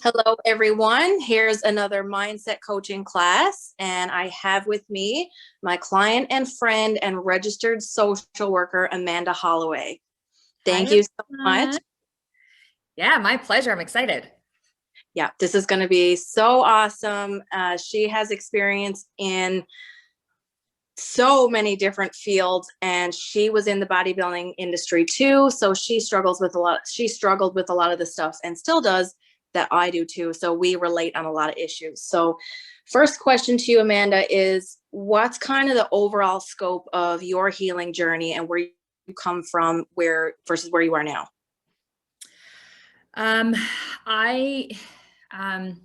Hello, everyone. Here's another mindset coaching class, and I have with me my client and friend and registered social worker, Amanda Holloway. Hi, Thank you so much. everyone. Yeah, my pleasure. I'm excited. Yeah, this is going to be so awesome. She has experience in so many different fields, and she was in the bodybuilding industry too, so she struggled with a lot of the stuff and still does that I do too, so we relate on a lot of issues. So first question to you, Amanda, is what's kind of the overall scope of your healing journey and where you come from, where versus where you are now? Um, I um,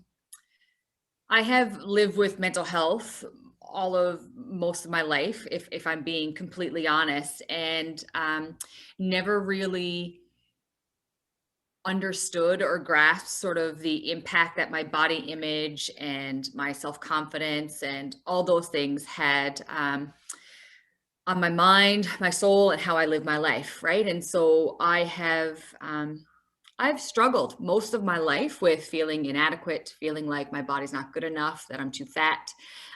I have lived with mental health all of most of my life, if I'm being completely honest, and never really understood or grasped sort of the impact that my body image and my self confidence and all those things had on my mind, my soul, and how I live my life, right? And so I've struggled most of my life with feeling inadequate, feeling like my body's not good enough, that I'm too fat,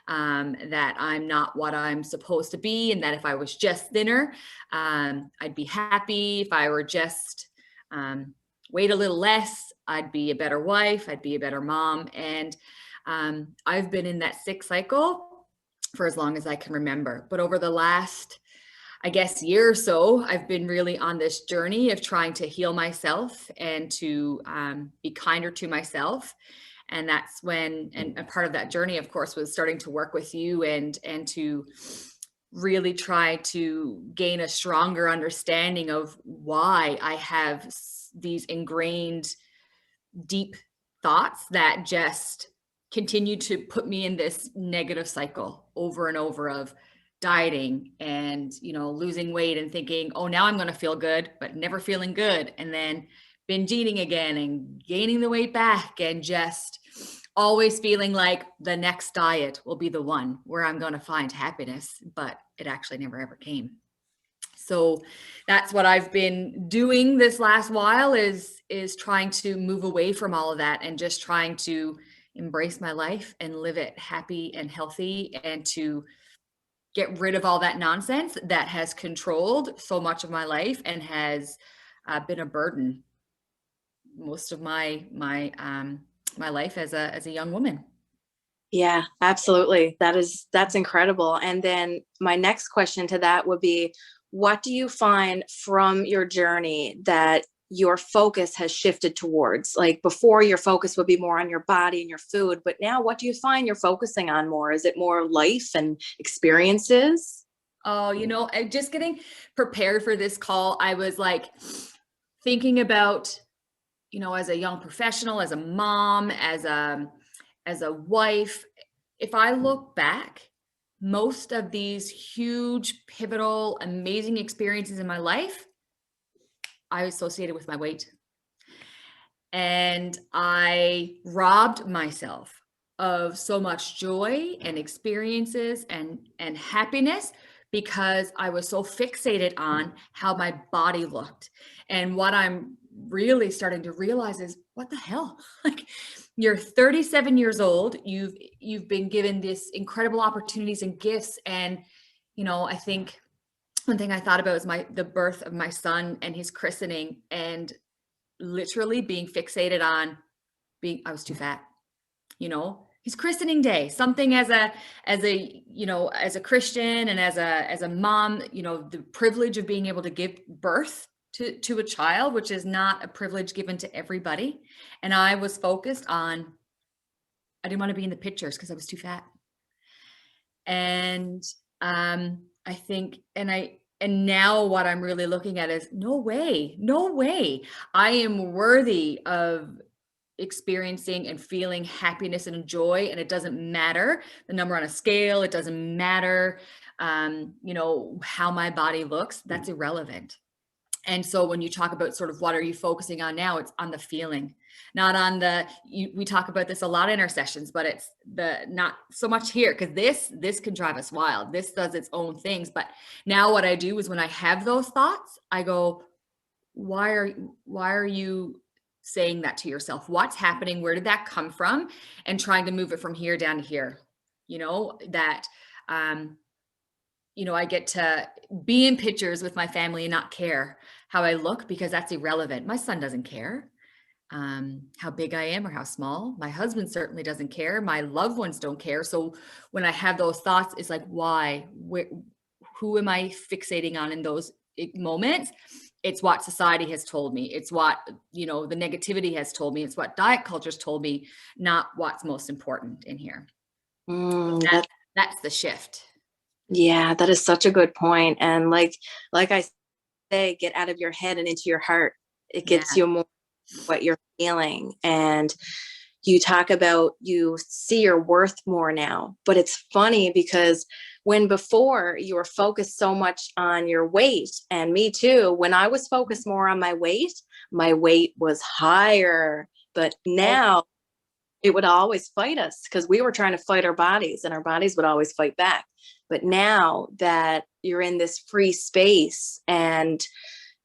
that I'm not what I'm supposed to be, and that if I was just thinner, I'd be happy. If I were just weighed a little less, I'd be a better wife, I'd be a better mom, and I've been in that sick cycle for as long as I can remember. But over the last, I guess, year or so, I've been really on this journey of trying to heal myself and to be kinder to myself. And that's when, and a part of that journey, of course, was starting to work with you and to really try to gain a stronger understanding of why I have these ingrained deep thoughts that just continue to put me in this negative cycle over and over of dieting and losing weight and thinking, oh, now I'm going to feel good, but never feeling good, and then binge eating again and gaining the weight back, and just always feeling like the next diet will be the one where I'm going to find happiness, but it actually never ever came. So that's what I've been doing this last while, is trying to move away from all of that and just trying to embrace my life and live it happy and healthy, and to get rid of all that nonsense that has controlled so much of my life and has been a burden most of my life as a young woman. Yeah, absolutely. That's incredible. And then my next question to that would be, what do you find from your journey that your focus has shifted towards? Like before, your focus would be more on your body and your food, but now what do you find you're focusing on more? Is it more life and experiences? Oh, just getting prepared for this call, I was like thinking about, as a young professional, as a mom, as a wife, if I look back, most of these huge, pivotal, amazing experiences in my life, I associated with my weight. And I robbed myself of so much joy and experiences and happiness because I was so fixated on how my body looked. And what I'm really starting to realize is, what the hell? Like, you're 37 years old, you've been given this incredible opportunities and gifts, and I think one thing I thought about was the birth of my son and his christening, and literally being fixated on being, I was too fat, his christening day, something as a Christian and as a mom, the privilege of being able to give birth to a child, which is not a privilege given to everybody. And I was focused on, I didn't want to be in the pictures because I was too fat. And I think, and now what I'm really looking at is, no way, no way. I am worthy of experiencing and feeling happiness and joy. And it doesn't matter the number on a scale. It doesn't matter, how my body looks. That's irrelevant. And so when you talk about sort of what are you focusing on now, it's on the feeling, not on we talk about this a lot in our sessions, but it's not so much here, because this can drive us wild. This does its own things. But now what I do is, when I have those thoughts, I go, why are you saying that to yourself. What's happening? Where did that come from? And trying to move it from here down to here. You know, that, I get to be in pictures with my family and not care how I look because that's irrelevant. My son doesn't care how big I am or how small. My husband certainly doesn't care. My loved ones don't care. So when I have those thoughts, it's like, why? Who am I fixating on in those moments? It's what society has told me. It's what, the negativity has told me. It's what diet culture's told me, not what's most important in here. That's the shift. Yeah, that is such a good point. And like I say, get out of your head and into your heart. It gets you more what you're feeling. And you talk about, you see your worth more now, but it's funny because when before you were focused so much on your weight, and me too, when I was focused more on my weight was higher, but now it would always fight us because we were trying to fight our bodies and our bodies would always fight back. But now that you're in this free space and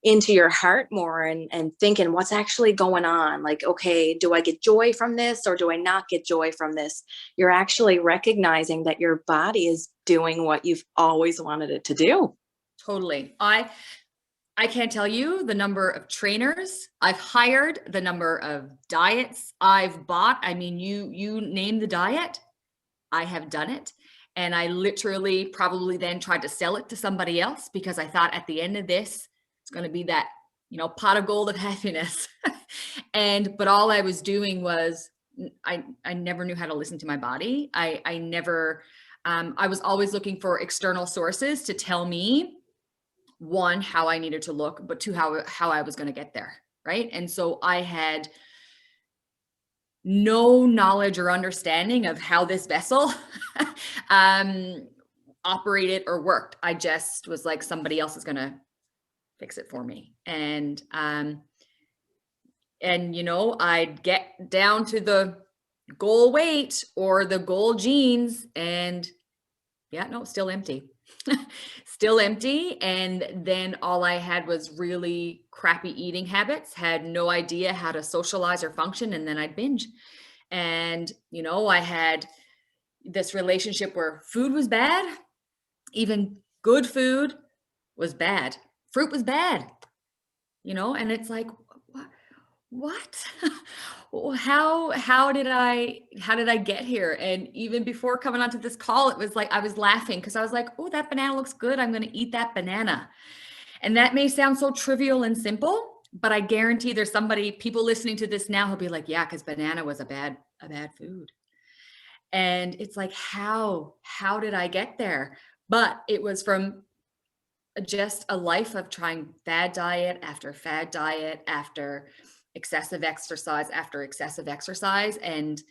into your heart more and thinking what's actually going on, like, okay, do I get joy from this or do I not get joy from this? You're actually recognizing that your body is doing what you've always wanted it to do. Totally. I can't tell you the number of trainers I've hired, the number of diets I've bought. I mean, you name the diet, I have done it. And I literally probably then tried to sell it to somebody else because I thought at the end of this, it's going to be that, pot of gold of happiness. But all I was doing was I never knew how to listen to my body. I never, I was always looking for external sources to tell me, one, how I needed to look, but two, how I was going to get there. Right. And so I had no knowledge or understanding of how this vessel operated or worked. I just was like, somebody else is going to fix it for me. And I'd get down to the goal weight or the goal jeans and still empty. Still empty. And then all I had was really crappy eating habits, had no idea how to socialize or function. And then I'd binge. And, I had this relationship where food was bad. Even good food was bad. Fruit was bad, and it's like, what? How did I get here? And even before coming onto this call, it was like I was laughing because I was like, oh, that banana looks good. I'm going to eat that banana. And that may sound so trivial and simple, but I guarantee there's people listening to this now who'll be like, yeah, because banana was a bad food. And it's like, how did I get there? But it was from just a life of trying fad diet after excessive exercise after excessive exercise, and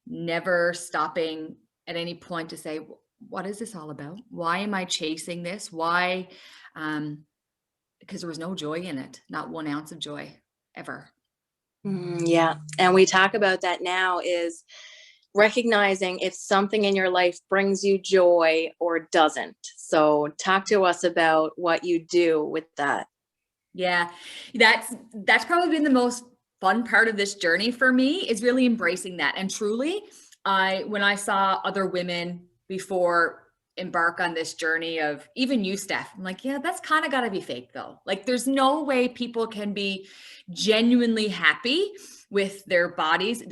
never stopping at any point to say, what is this all about? Why am I chasing this? Why? Because there was no joy in it, not 1 ounce of joy ever. Yeah. And we talk about that now, is recognizing if something in your life brings you joy or doesn't. So talk to us about what you do with that. Yeah, that's probably been the most fun part of this journey for me, is really embracing that. And truly, when I saw other women before embark on this journey of even you, Steph, I'm like, yeah, that's kind of got to be fake though. Like, there's no way people can be genuinely happy with their bodies.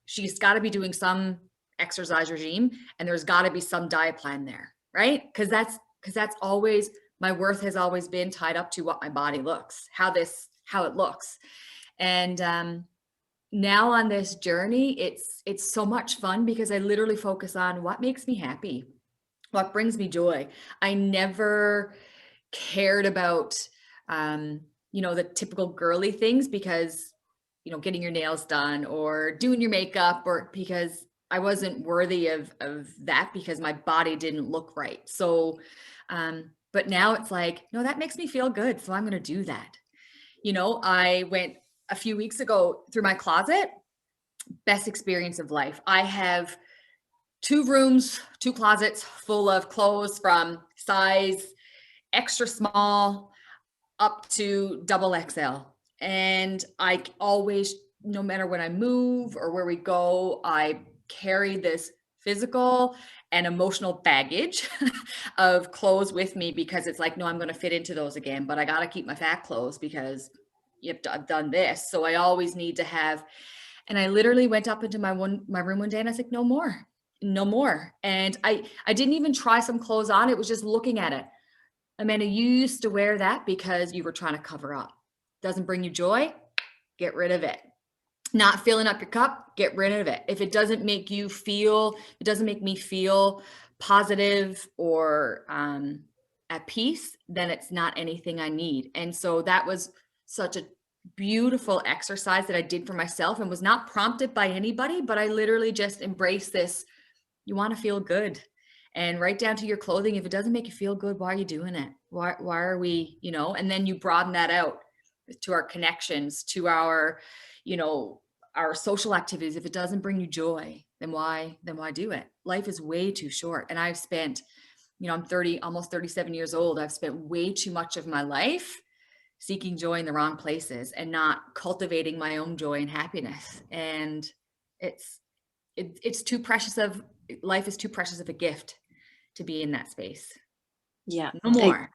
She's got to be doing some exercise regime, and there's got to be some diet plan there, right? Because that's always, my worth has always been tied up to what my body looks, how it looks. And now on this journey, it's so much fun because I literally focus on what makes me happy, what brings me joy. I never cared about, the typical girly things because, getting your nails done or doing your makeup, or because I wasn't worthy of that because my body didn't look right. So, but now it's like, no, that makes me feel good. So I'm going to do that. I went a few weeks ago through my closet, best experience of life. I have 2 rooms, 2 closets full of clothes from size extra small up to double XL. And I always, no matter when I move or where we go, I carry this physical and emotional baggage of clothes with me, because it's like, no, I'm going to fit into those again, but I got to keep my fat clothes because I've done this. So I always need to have, and I literally went up into my room one day and I was like, no more, no more. And I didn't even try some clothes on. It was just looking at it. Amanda, you used to wear that because you were trying to cover up. Doesn't bring you joy, get rid of it. Not filling up your cup, get rid of it. If it doesn't make you feel, it doesn't make me feel positive or at peace, then it's not anything I need. And so that was such a beautiful exercise that I did for myself, and was not prompted by anybody, but I literally just embraced this. You want to feel good. And right down to your clothing, if it doesn't make you feel good, why are you doing it? Why are we, and then you broaden that out to our connections, to our, our social activities. If it doesn't bring you joy, then why do it? Life is way too short. And I've spent, I'm 30, almost 37 years old. I've spent way too much of my life seeking joy in the wrong places and not cultivating my own joy and happiness. And it's too precious of life is too precious of a gift to be in that space. Yeah. No more.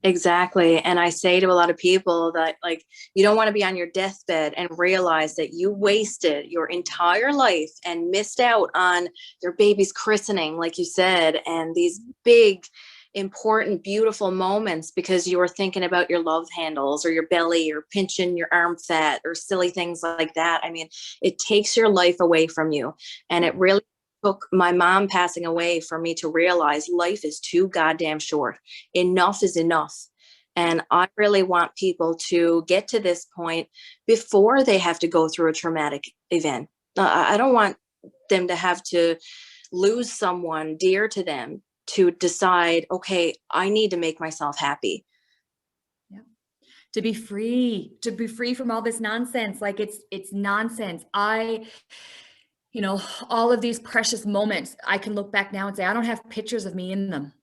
Exactly. And I say to a lot of people that, like, you don't want to be on your deathbed and realize that you wasted your entire life and missed out on your baby's christening, like you said, and these big, important, beautiful moments because you were thinking about your love handles or your belly or pinching your arm fat or silly things like that. I mean, it takes your life away from you. And it really took my mom passing away for me to realize life is too goddamn short. Enough is enough. And I really want people to get to this point before they have to go through a traumatic event. I don't want them to have to lose someone dear to them to decide, okay, I need to make myself happy. Yeah. To be free from all this nonsense. Like it's nonsense. All of these precious moments, I can look back now and say, I don't have pictures of me in them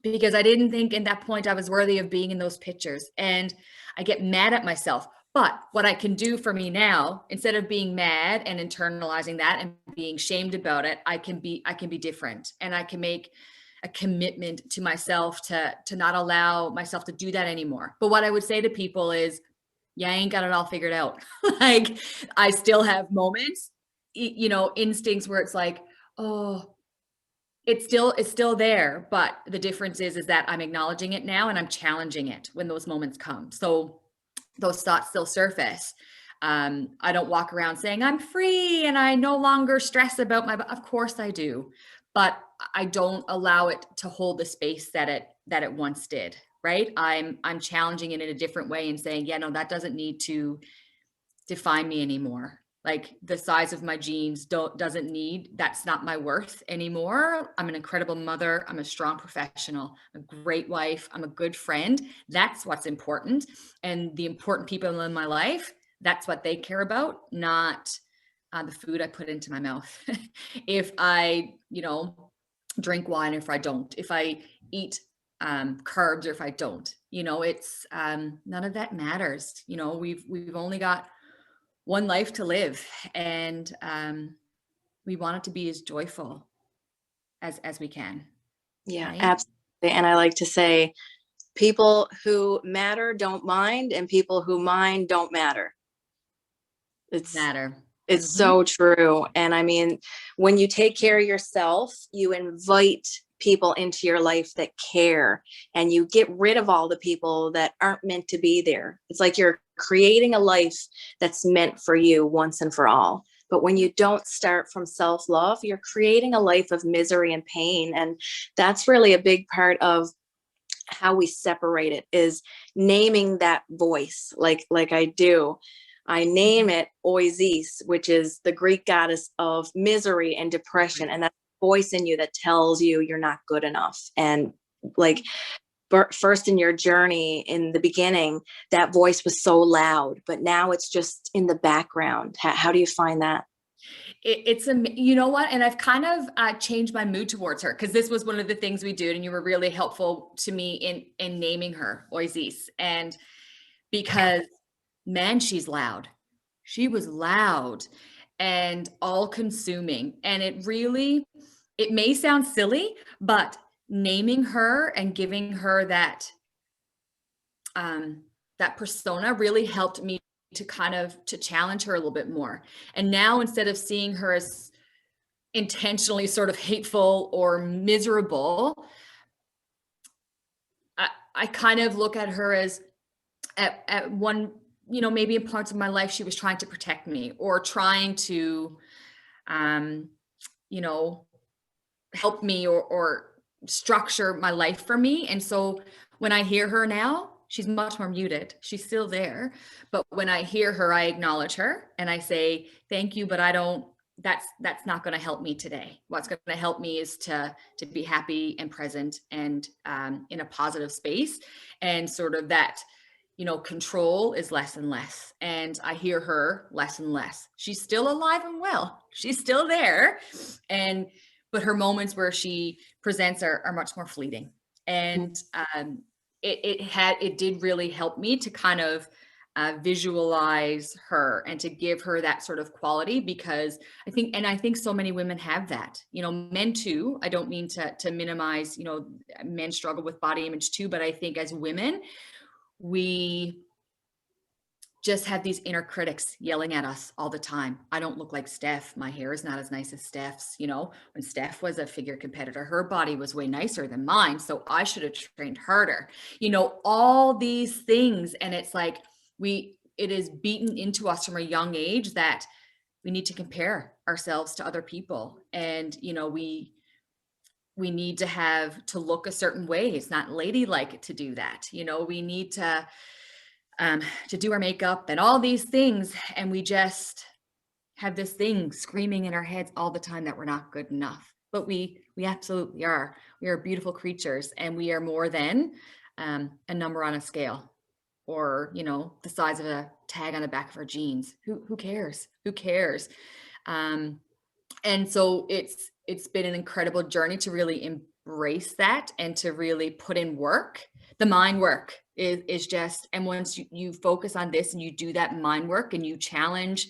because I didn't think at that point I was worthy of being in those pictures. And I get mad at myself. But what I can do for me now, instead of being mad and internalizing that and being shamed about it, I can be different, and I can make a commitment to myself to not allow myself to do that anymore. But what I would say to people is, yeah, I ain't got it all figured out. Like, I still have moments, instincts where it's like, oh, it's still there. But the difference is that I'm acknowledging it now and I'm challenging it when those moments come. So those thoughts still surface. I don't walk around saying I'm free and I no longer stress about of course I do, but I don't allow it to hold the space that it once did. Right. I'm challenging it in a different way and saying, yeah, no, that doesn't need to define me anymore. Like, the size of my jeans that's not my worth anymore. I'm an incredible mother. I'm a strong professional, a great wife. I'm a good friend. That's what's important. And the important people in my life, that's what they care about, not the food I put into my mouth. If I, drink wine, if I don't, if I eat carbs, or if I don't, it's none of that matters. We've only got one life to live, and we want it to be as joyful as we can. Yeah, Right? absolutely. And I like to say, people who matter don't mind, and people who mind don't matter. It's Matter. It's so true. And I mean, when you take care of yourself, you invite people into your life that care, and you get rid of all the people that aren't meant to be there. It's like you're creating a life that's meant for you once and for all. But when you don't start from self-love, you're creating a life of misery and pain. And that's really a big part of how we separate it, is naming that voice, like I do. I name it Oasis, which is the Greek goddess of misery and depression. And that voice in you that tells you you're not good enough. And like, first in your journey, in the beginning, that voice was so loud, but now it's just in the background. How do you find that? You know what? And I've kind of changed my mood towards her, because this was one of the things we did, and you were really helpful to me in naming her Oasis. And because man, she's loud. She was loud and all consuming. And it may sound silly, but naming her and giving her that persona really helped me to to challenge her a little bit more. And now, instead of seeing her as intentionally sort of hateful or miserable, I kind of look at her as at one, maybe in parts of my life, she was trying to protect me or trying to, um, you know, help me or structure my life for me. And so when I hear her now, she's much more muted. She's still there. But when I hear her, I acknowledge her and I say, thank you, but that's not going to help me today. What's going to help me is to be happy and present and in a positive space. And sort of that, control is less and less. And I hear her less and less. She's still alive and well. She's still there. But her moments where she presents are much more fleeting. And it did really help me to kind of visualize her and to give her that sort of quality, because I think so many women have that, men too. I don't mean to minimize, men struggle with body image too, but I think as women, we just have these inner critics yelling at us all the time. I don't look like Steph. My hair is not as nice as Steph's. When Steph was a figure competitor, her body was way nicer than mine. So I should have trained harder, all these things. And it's like, it is beaten into us from a young age that we need to compare ourselves to other people. And, we need to look a certain way. It's not ladylike to do that. We need to do our makeup and all these things. And we just have this thing screaming in our heads all the time that we're not good enough. But we absolutely are. We are beautiful creatures, and we are more than a number on a scale, or, the size of a tag on the back of our jeans. Who cares? Who cares? And so it's been an incredible journey to really embrace that and to really put in work. The mind work is just, and once you focus on this and you do that mind work and you challenge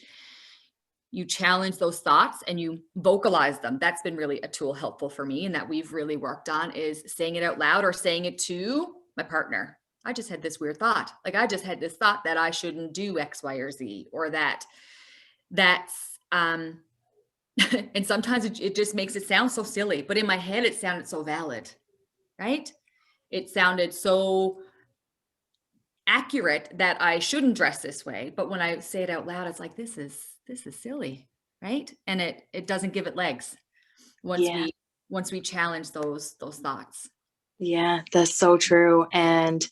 those thoughts and you vocalize them. That's been really a tool helpful for me, and that we've really worked on, is saying it out loud or saying it to my partner. I just had this weird thought. Like, I just had this thought that I shouldn't do X, Y, or Z, or that's and sometimes it just makes it sound so silly, but in my head, it sounded so valid, right? It sounded so accurate that I shouldn't dress this way. But when I say it out loud, it's like, this is silly, right? And it doesn't give it legs once we challenge those thoughts. Yeah, that's so true. And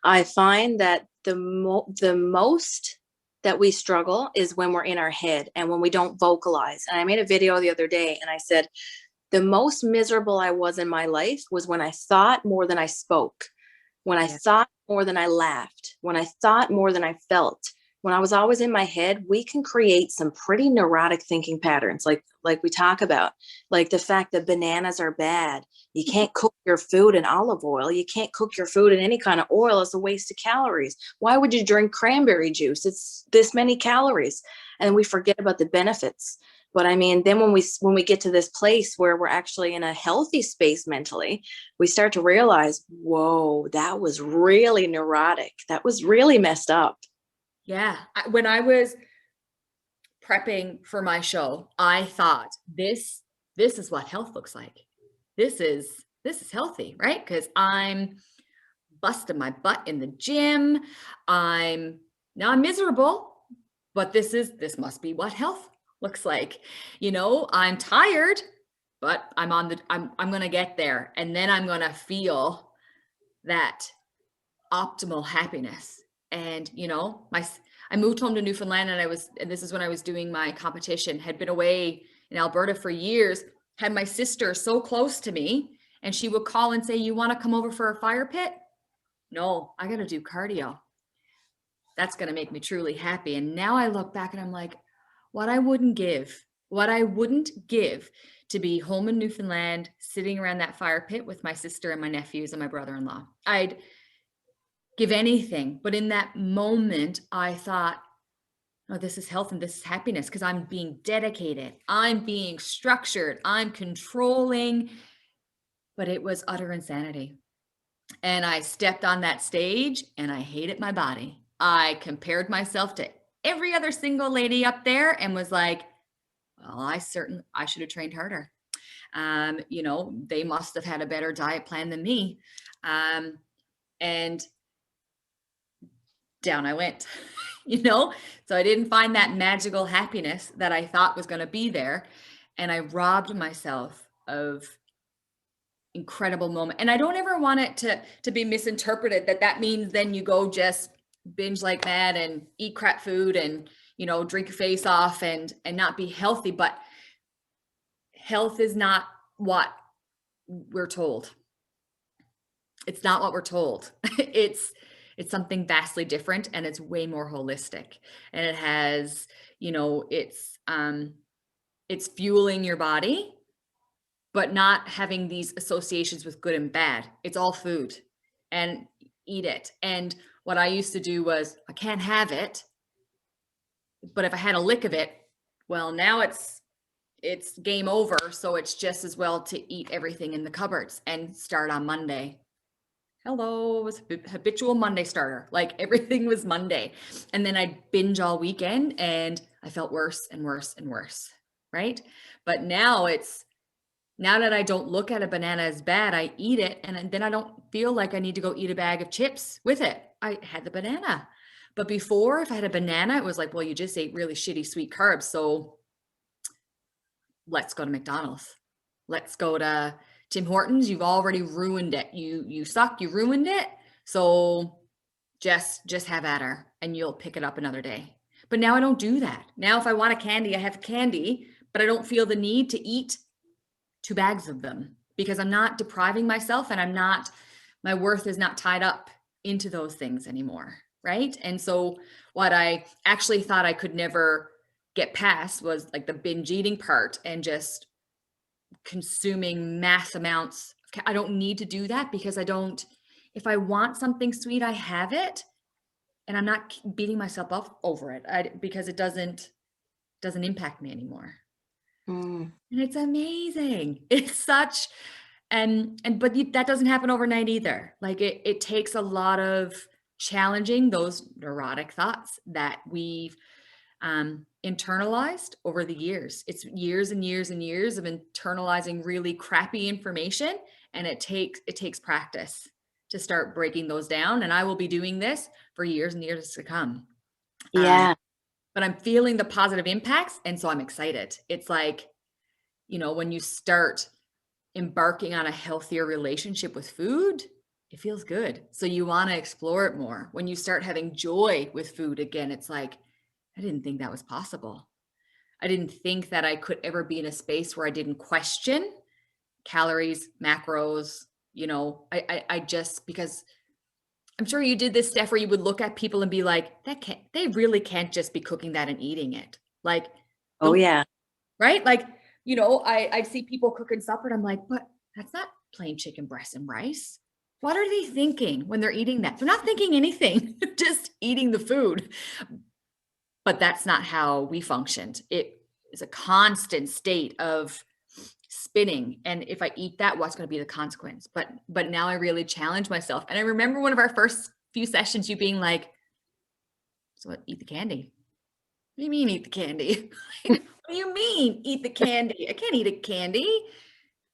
I find that the most that we struggle is when we're in our head and when we don't vocalize. And I made a video the other day and I said, the most miserable I was in my life was when I thought more than I spoke, when I thought more than I laughed, when I thought more than I felt. When I was always in my head, we can create some pretty neurotic thinking patterns, like we talk about, like the fact that bananas are bad. You can't cook your food in olive oil. You can't cook your food in any kind of oil. It's a waste of calories. Why would you drink cranberry juice? It's this many calories. And we forget about the benefits. But I mean, then when we get to this place where we're actually in a healthy space mentally, we start to realize, whoa, that was really neurotic. That was really messed up. Yeah. When I was prepping for my show, I thought this is what health looks like. This is healthy, right? Because I'm busting my butt in the gym. I'm miserable, but this must be what health looks like. I'm tired, but I'm going to get there. And then I'm going to feel that optimal happiness. And, I moved home to Newfoundland, and this is when I was doing my competition, had been away in Alberta for years, had my sister so close to me, and she would call and say, you want to come over for a fire pit? No, I got to do cardio. That's going to make me truly happy. And now I look back and I'm like, what I wouldn't give to be home in Newfoundland, sitting around that fire pit with my sister and my nephews and my brother-in-law. I'd give anything. But in that moment, I thought, oh, this is health and this is happiness because I'm being dedicated. I'm being structured. I'm controlling. But it was utter insanity. And I stepped on that stage and I hated my body. I compared myself to every other single lady up there and was like, well, I should have trained harder. They must have had a better diet plan than me. And down I went, so I didn't find that magical happiness that I thought was going to be there. And I robbed myself of incredible moment. And I don't ever want it to be misinterpreted that means then you go just binge like mad and eat crap food and, drink your face off and not be healthy. But health is not what we're told. It's not what we're told. It's something vastly different, and it's way more holistic. And it has, it's fueling your body, but not having these associations with good and bad. It's all food, and eat it. And what I used to do was, I can't have it, but if I had a lick of it, well, now it's game over. So it's just as well to eat everything in the cupboards and start on Monday. Hello, it was habitual Monday starter. Like everything was Monday. And then I'd binge all weekend and I felt worse and worse and worse. Right. But now that I don't look at a banana as bad, I eat it. And then I don't feel like I need to go eat a bag of chips with it. I had the banana. But before, if I had a banana, it was like, well, you just ate really shitty sweet carbs. So let's go to McDonald's. Let's go to Tim Hortons. You've already ruined it. You suck, you ruined it. So just have at her and you'll pick it up another day. But now I don't do that. Now, if I want a candy, I have candy, but I don't feel the need to eat 2 bags of them because I'm not depriving myself and my worth is not tied up into those things anymore. Right. And so what I actually thought I could never get past was like the binge eating part and just consuming mass amounts. I don't need to do that because if I want something sweet, I have it and I'm not beating myself up over it because it doesn't impact me anymore. And it's amazing. It's such, but that doesn't happen overnight either. Like it takes a lot of challenging those neurotic thoughts that we've internalized over the years. It's years and years and years of internalizing really crappy information. And it takes practice to start breaking those down. And I will be doing this for years and years to come. Yeah. But I'm feeling the positive impacts. And so I'm excited. It's like, when you start embarking on a healthier relationship with food, it feels good. So you want to explore it more. When you start having joy with food again, it's like, I didn't think that was possible. I didn't think that I could ever be in a space where I didn't question calories, macros, I just, because I'm sure you did this stuff where you would look at people and be like, they really can't just be cooking that and eating it. Like, oh yeah. Right. Like, I see people cooking supper and I'm like, but that's not plain chicken breast and rice. What are they thinking when they're eating that? They're not thinking anything, just eating the food. But that's not how we functioned. It is a constant state of spinning. And if I eat that, what's going to be the consequence? But now I really challenge myself. And I remember one of our first few sessions, you being like, so eat the candy. What do you mean eat the candy? What do you mean eat the candy? I can't eat a candy.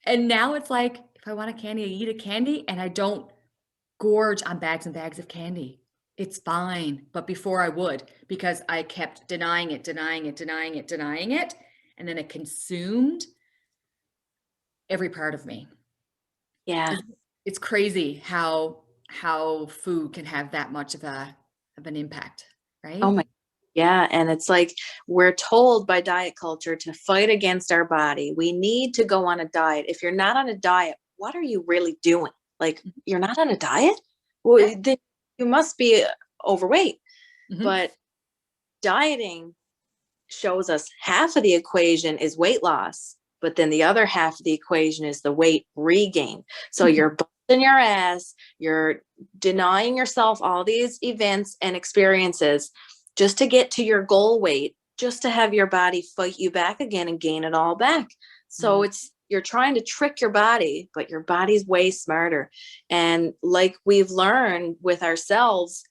And now it's like, if I want a candy, I eat a candy and I don't gorge on bags and bags of candy. It's fine. But before I would, because I kept denying it. And then it consumed every part of me. Yeah. It's crazy how food can have that much of an impact, right? Oh my, yeah. And it's like, we're told by diet culture to fight against our body. We need to go on a diet. If you're not on a diet, what are you really doing? Like, you're not on a diet? Well, then you must be overweight. But dieting shows us half of the equation is weight loss, but then the other half of the equation is the weight regain. So your body in your ass, you're denying yourself all these events and experiences just to get to your goal weight, just to have your body fight you back again and gain it all back. So you're trying to trick your body, but your body's way smarter. And like we've learned with ourselves,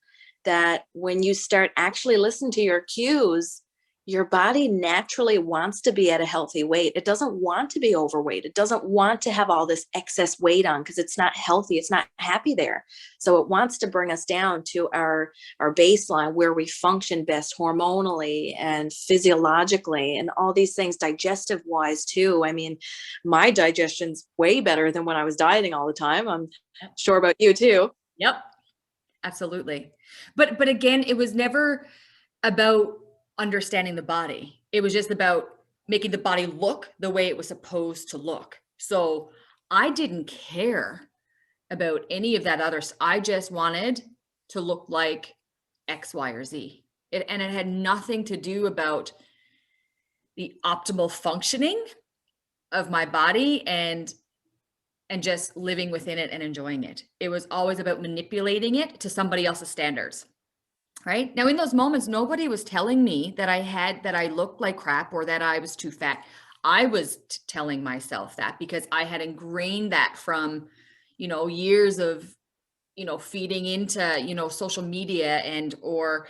that when you start actually listening to your cues, your body naturally wants to be at a healthy weight. It doesn't want to be overweight. It doesn't want to have all this excess weight on, because it's not healthy. It's not happy there. So it wants to bring us down to our baseline, where we function best hormonally and physiologically and all these things, digestive wise too. I mean, my digestion's way better than when I was dieting all the time. I'm sure about you too. Yep. Absolutely. But again, it was never about understanding the body. It was just about making the body look the way it was supposed to look. So I didn't care about any of that other. I just wanted to look like X, Y, or Z. And it had nothing to do about the optimal functioning of my body and just living within it and enjoying it. It was always about manipulating it to somebody else's standards. Right now, in those moments, nobody was telling me that I looked like crap or that I was too fat. I was telling myself that, because I had ingrained that from, years of, feeding into, social media and, or,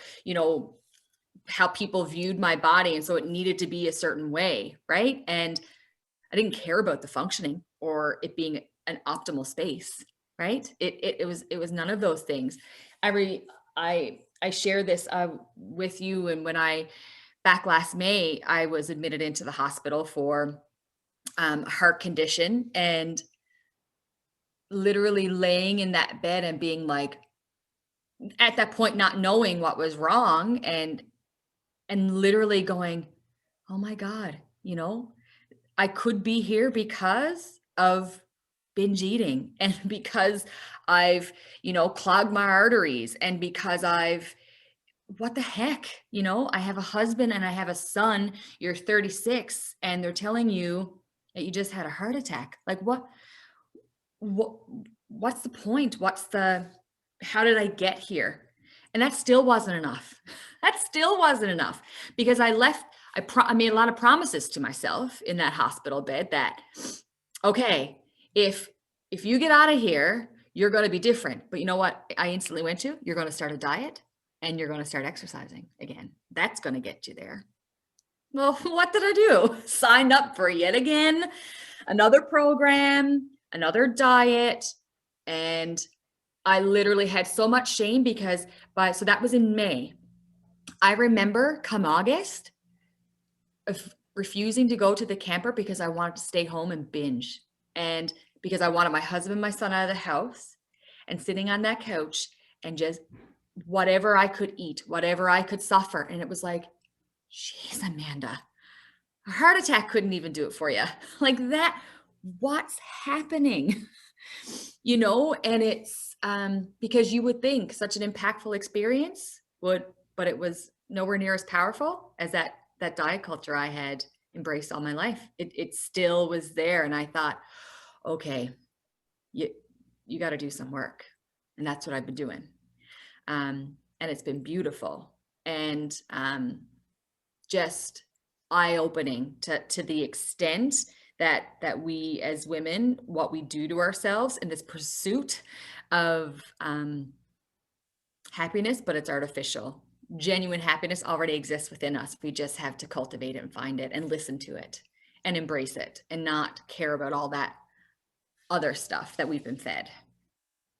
how people viewed my body. And so it needed to be a certain way. Right. And I didn't care about the functioning or it being an optimal space. Right. It was none of those things. I share this with you. And back last May, I was admitted into the hospital for a heart condition, and literally laying in that bed and being like, at that point, not knowing what was wrong, and literally going, oh my God, I could be here because of binge eating, and because I've, clogged my arteries, and because what the heck, I have a husband and I have a son. You're 36 and they're telling you that you just had a heart attack. Like what's the point? How did I get here? And that still wasn't enough. That still wasn't enough, because I made a lot of promises to myself in that hospital bed that, okay, if you get out of here, you're going to be different. But you know what I instantly went to? You're going to start a diet and you're going to start exercising again. That's going to get you there. Well, what did I do? Signed up for yet again another program, another diet. And I literally had so much shame because so that was in May. I remember come August of refusing to go to the camper because I wanted to stay home and binge. And because I wanted my husband and my son out of the house, and sitting on that couch and just whatever I could eat, whatever I could suffer. And it was like, geez, Amanda, a heart attack couldn't even do it for you. Like that, what's happening? And it's because you would think such an impactful experience but it was nowhere near as powerful as that diet culture I had embraced all my life. It still was there. And I thought, okay, you got to do some work. And that's what I've been doing. And it's been beautiful and just eye-opening to the extent that we as women, what we do to ourselves in this pursuit of happiness, but it's artificial. Genuine happiness already exists within us. We just have to cultivate it and find it and listen to it and embrace it and not care about all that other stuff that we've been fed.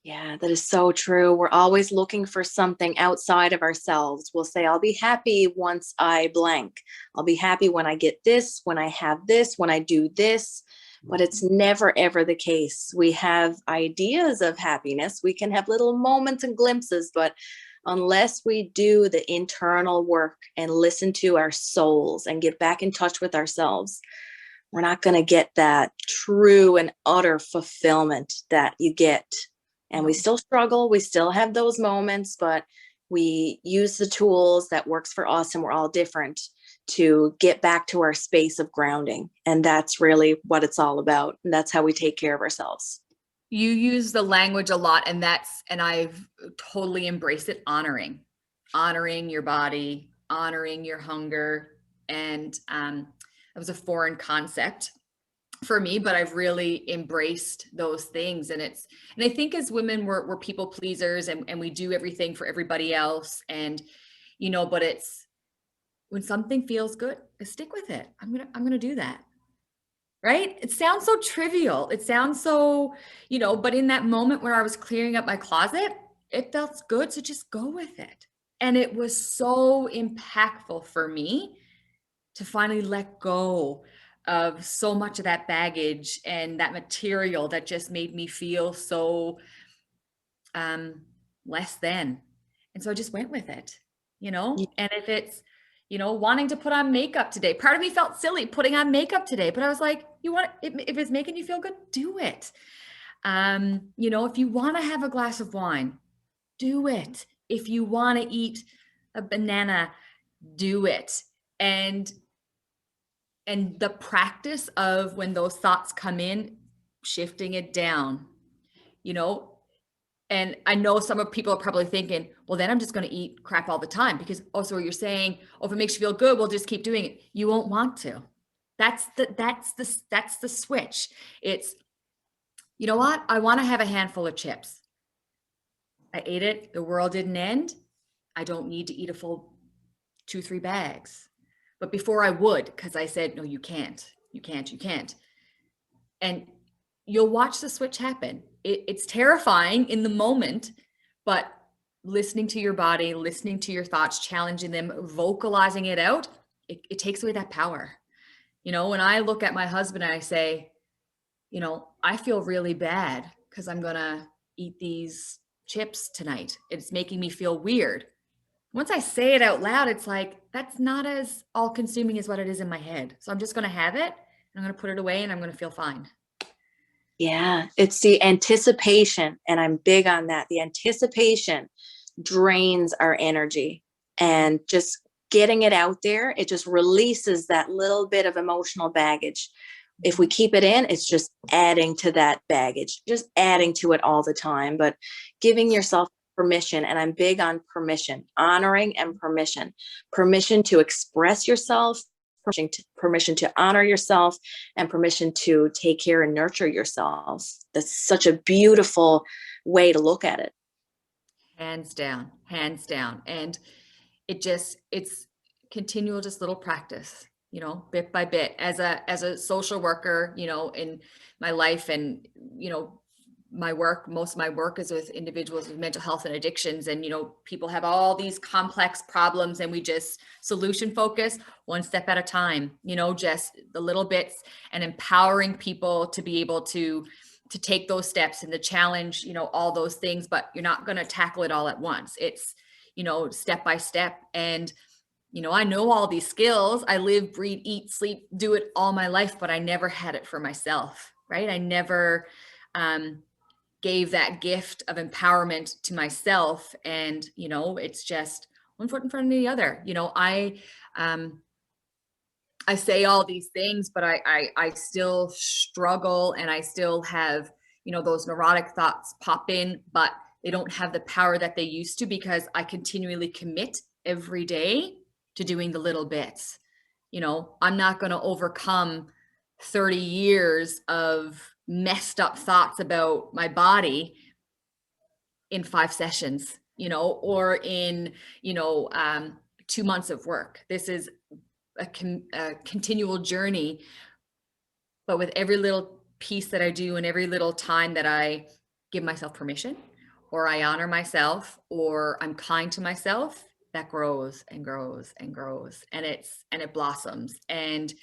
Yeah, that is so true. We're always looking for something outside of ourselves. We'll say, I'll be happy once I blank. I'll be happy when I get this, when I have this, when I do this. But it's never, ever the case. We have ideas of happiness. We can have little moments and glimpses, but unless we do the internal work and listen to our souls and get back in touch with ourselves, we're not going to get that true and utter fulfillment that you get. And we still struggle. We still have those moments, but we use the tools that works for us, and we're all different, to get back to our space of grounding. And that's really what it's all about. And that's how we take care of ourselves. You use the language a lot, and I've totally embraced it. Honoring your body, honoring your hunger. And it was a foreign concept for me, but I've really embraced those things. And I think as women, we're people pleasers, and we do everything for everybody else. And, but it's when something feels good, stick with it. I'm going to do that. Right? It sounds so trivial. It sounds so, but in that moment where I was clearing up my closet, it felt good. So just go with it. And it was so impactful for me to finally let go of so much of that baggage and that material that just made me feel so less than. And so I just went with it, and if it's, wanting to put on makeup today, part of me felt silly putting on makeup today, but I was like, if it's making you feel good, do it. If you want to have a glass of wine, do it. If you want to eat a banana, do it. And the practice of when those thoughts come in, shifting it down, and I know some of people are probably thinking, well, then I'm just going to eat crap all the time because also you're saying, oh, if it makes you feel good, we'll just keep doing it. You won't want to. That's the switch. It's, you know what? I want to have a handful of chips. I ate it. The world didn't end. I don't need to eat a full 2-3 bags. But before I would, because I said, no, you can't. And you'll watch the switch happen. It's terrifying in the moment, but listening to your body, listening to your thoughts, challenging them, vocalizing it out, it takes away that power. When I look at my husband and I say, I feel really bad because I'm going to eat these chips tonight. It's making me feel weird. Once I say it out loud, it's like, that's not as all consuming as what it is in my head. So I'm just going to have it and I'm going to put it away and I'm going to feel fine. Yeah, it's the anticipation. And I'm big on that. The anticipation drains our energy, and just getting it out there, it just releases that little bit of emotional baggage. If we keep it in, it's just adding to that baggage, just adding to it all the time. But giving yourself permission, and I'm big on permission, honoring and permission to express yourself, permission to honor yourself, and permission to take care and nurture yourself. That's such a beautiful way to look at it. Hands down. And it's continual, just little practice, bit by bit. As a social worker, in my life, and most of my work is with individuals with mental health and addictions, and people have all these complex problems, and we just solution focus one step at a time, just the little bits, and empowering people to be able to take those steps and to challenge, all those things. But you're not going to tackle it all at once. It's step by step. And I know all these skills. I live, breathe, eat, sleep, do it all my life, but I never had it for myself, right? I never gave that gift of empowerment to myself. And, it's just one foot in front of the other. I say all these things, but I still struggle, and I still have, those neurotic thoughts pop in, but they don't have the power that they used to, because I continually commit every day to doing the little bits. I'm not going to overcome 30 years of messed up thoughts about my body in 5 sessions, or in, 2 months of work. This is a continual journey, but with every little piece that I do and every little time that I give myself permission, or I honor myself, or I'm kind to myself, that grows and grows and grows, and it blossoms. And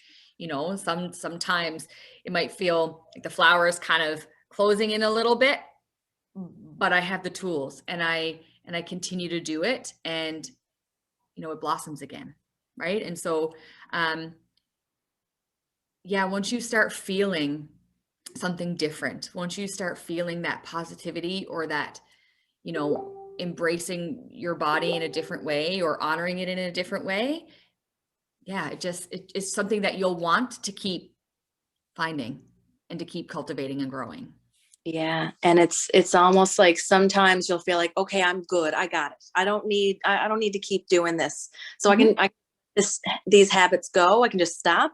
sometimes it might feel like the flower is kind of closing in a little bit, but I have the tools, and I continue to do it, and it blossoms again, right? And so once you start feeling something different, once you start feeling that positivity, or that embracing your body in a different way, or honoring it in a different way, it's something that you'll want to keep finding and to keep cultivating and growing. Yeah. And it's almost like sometimes you'll feel like, okay, I'm good. I got it. I don't need to keep doing this. So Mhm. this, these habits go, I can just stop.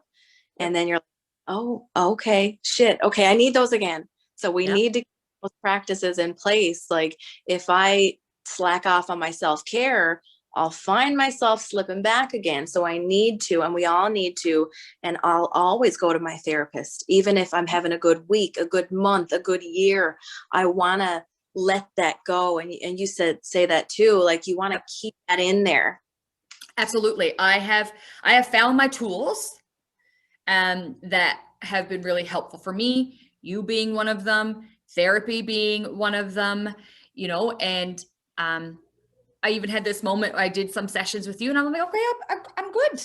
And Yep. then you're like, oh, okay, shit. Okay. I need those again. So we Yep. need to get those practices in place. Like if I slack off on my self-care, I'll find myself slipping back again. So I need to, and we all need to, and I'll always go to my therapist, even if I'm having a good week, a good month, a good year. I want to let that go. And you said, say that too, like you want to Yep. keep that in there. Absolutely. I have found my tools that have been really helpful for me, you being one of them, therapy being one of them, and um, I even had this moment, I did some sessions with you and I'm like, okay, I'm good.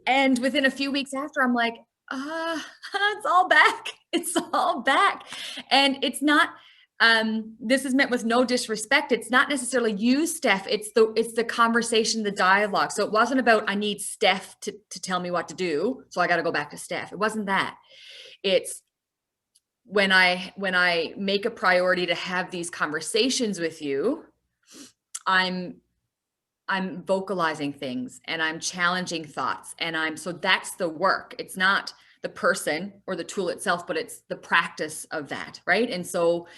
And within a few weeks after, I'm like, it's all back. It's all back. And it's not, this is meant with no disrespect. It's not necessarily you, Steph. It's the conversation, the dialogue. So it wasn't about, I need Steph to tell me what to do. So I got to go back to Steph. It wasn't that. It's when I make a priority to have these conversations with you, I'm I'm vocalizing things and I'm challenging thoughts and so that's the work. It's not the person or the tool itself, but it's the practice of that, right? And so,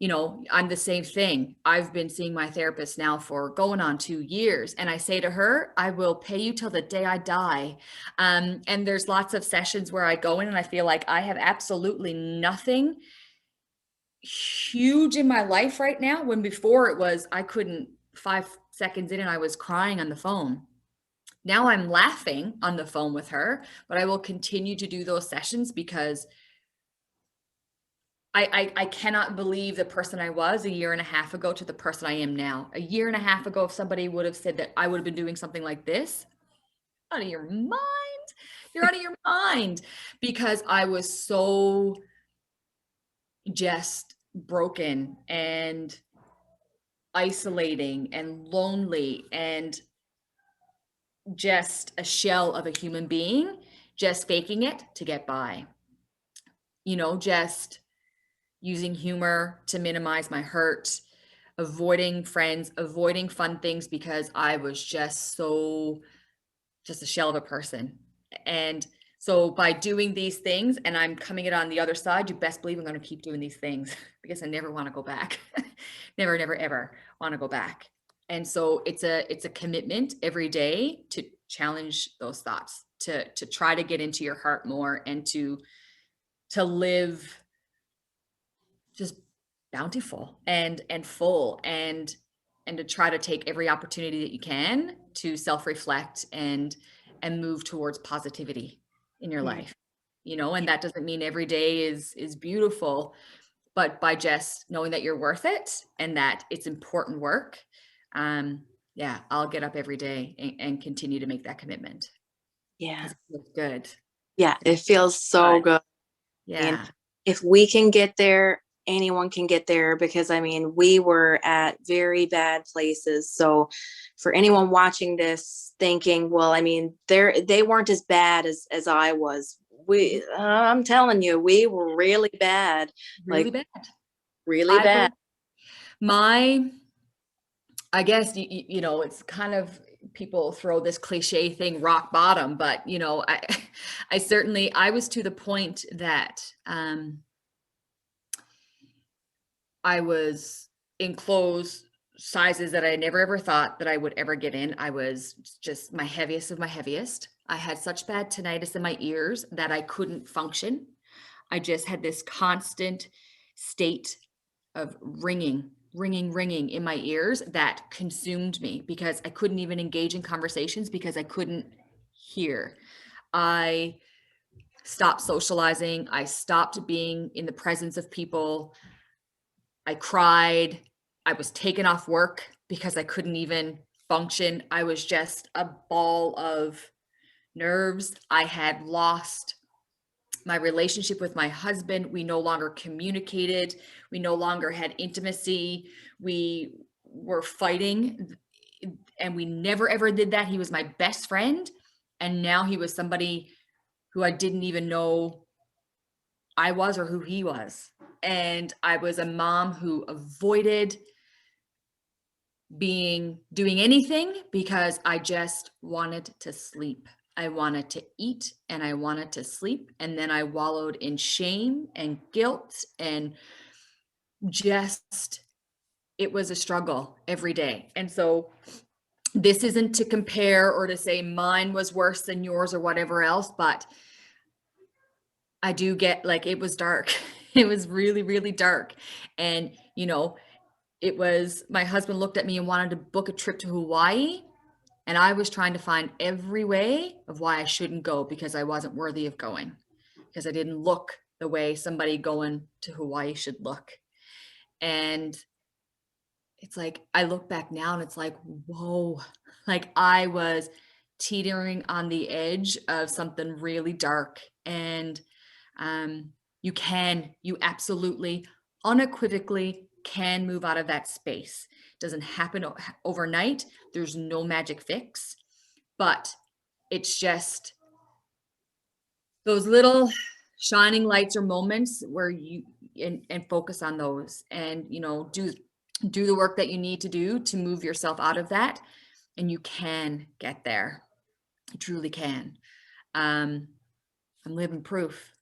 I'm the same thing. I've been seeing my therapist now for going on 2 years, and I say to her, I will pay you till the day I die. And there's lots of sessions where I go in and I feel like I have absolutely nothing huge in my life right now, when before it was I couldn't 5 seconds in and I was crying on the phone. Now I'm laughing on the phone with her, but I will continue to do those sessions because I cannot believe the person I was a year and a half ago to the person I am now. A year and a half ago, if somebody would have said that I would have been doing something like this, out of your mind. You're out of your mind, because I was so just broken and isolating and lonely and just a shell of a human being, just faking it to get by, just using humor to minimize my hurt, avoiding friends, avoiding fun things because I was just a shell of a person. And so by doing these things and I'm coming it on the other side, you best believe I'm going to keep doing these things because I never want to go back. Never, never, ever want to go back. And so it's a commitment every day to challenge those thoughts, to try to get into your heart more and to live just bountiful and full, and to try to take every opportunity that you can to self-reflect and move towards positivity in your Mm, life. And that doesn't mean every day is beautiful, but by just knowing that you're worth it and that it's important work. Yeah, I'll get up every day and continue to make that commitment yeah. because it feels good. Yeah. It It feels feels so good. good. And Yeah. if we can get there, anyone can get there, because I mean, we were at very bad places. So for anyone watching this thinking, well, I mean, they weren't as bad as I was. I'm telling you, we were really bad, Really like bad. really I bad. will my I guess it's kind of, people throw this cliche thing, rock bottom, but I certainly, I was to the point that I was in clothes sizes that I never ever thought that I would ever get in. I was just my heaviest of my heaviest. I had such bad tinnitus in my ears that I couldn't function. I just had this constant state of ringing, ringing, ringing in my ears that consumed me because I couldn't even engage in conversations because I couldn't hear. I stopped socializing. I stopped being in the presence of people. I cried. I was taken off work because I couldn't even function. I was just a ball of nerves. I had lost my relationship with my husband. We no longer communicated. We no longer had intimacy. We were fighting, and we never ever did that. He was my best friend. And now he was somebody who I didn't even know I was or who he was. And I was a mom who avoided doing anything because I just wanted to sleep. I wanted to eat and I wanted to sleep. And then I wallowed in shame and guilt and just, it was a struggle every day. And so this isn't to compare or to say mine was worse than yours or whatever else, but I do get like, it was dark. It was really, really dark. And, you know, it was, my husband looked at me and wanted to book a trip to Hawaii. And I was trying to find every way of why I shouldn't go because I wasn't worthy of going, because I didn't look the way somebody going to Hawaii should look. And it's like, I look back now and it's like, whoa, like I was teetering on the edge of something really dark. And you absolutely unequivocally can move out of that space. It doesn't happen overnight. There's no magic fix, but it's just those little shining lights or moments where you and focus on those, and do the work that you need to do to move yourself out of that, and you can get there. You truly can. I'm living proof,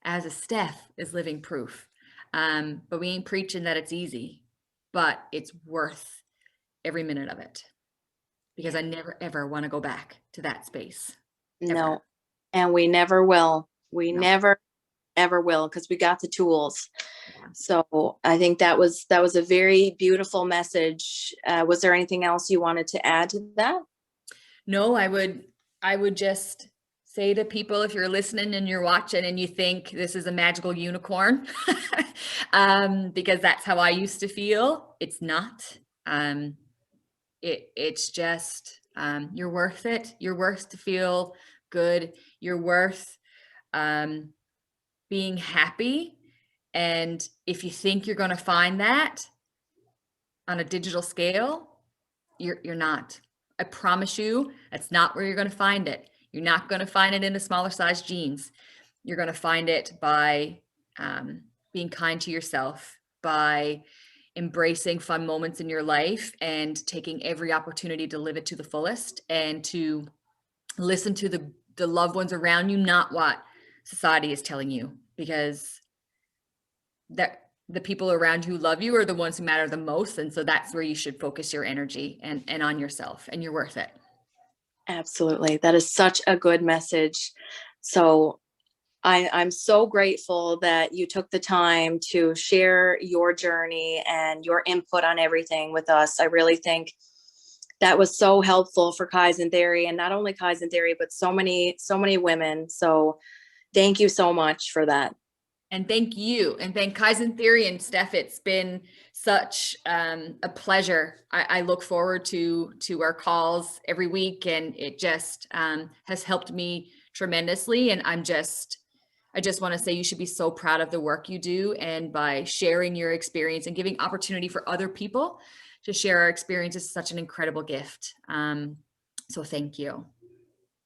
as a Steph is living proof. But we ain't preaching that it's easy, but it's worth every minute of it, because I never ever want to go back to that space. Ever. No, and we never will. We No. never ever will, because we got the tools. Yeah. So I think that was a very beautiful message. Was there anything else you wanted to add to that? No, I would just say to people, if you're listening and you're watching and you think this is a magical unicorn, because that's how I used to feel, it's not. It's just, you're worth it. You're worth to feel good. You're worth being happy. And if you think you're going to find that on a digital scale, you're not. I promise you, that's not where you're going to find it. You're not going to find it in a smaller size jeans. You're going to find it by being kind to yourself, by embracing fun moments in your life and taking every opportunity to live it to the fullest, and to listen to the loved ones around you, not what society is telling you, because the people around you who love you are the ones who matter the most. And so that's where you should focus your energy and on yourself, and you're worth it. Absolutely. That is such a good message. So I'm so grateful that you took the time to share your journey and your input on everything with us. I really think that was so helpful for Kaizen Theory, and not only Kaizen Theory, but so many women. So thank you so much for that. And thank you. And thank Kaizen Theory and Steph. It's been such a pleasure. I look forward to our calls every week, and it just has helped me tremendously. And I just want to say you should be so proud of the work you do. And by sharing your experience and giving opportunity for other people to share our experience is such an incredible gift. So thank you.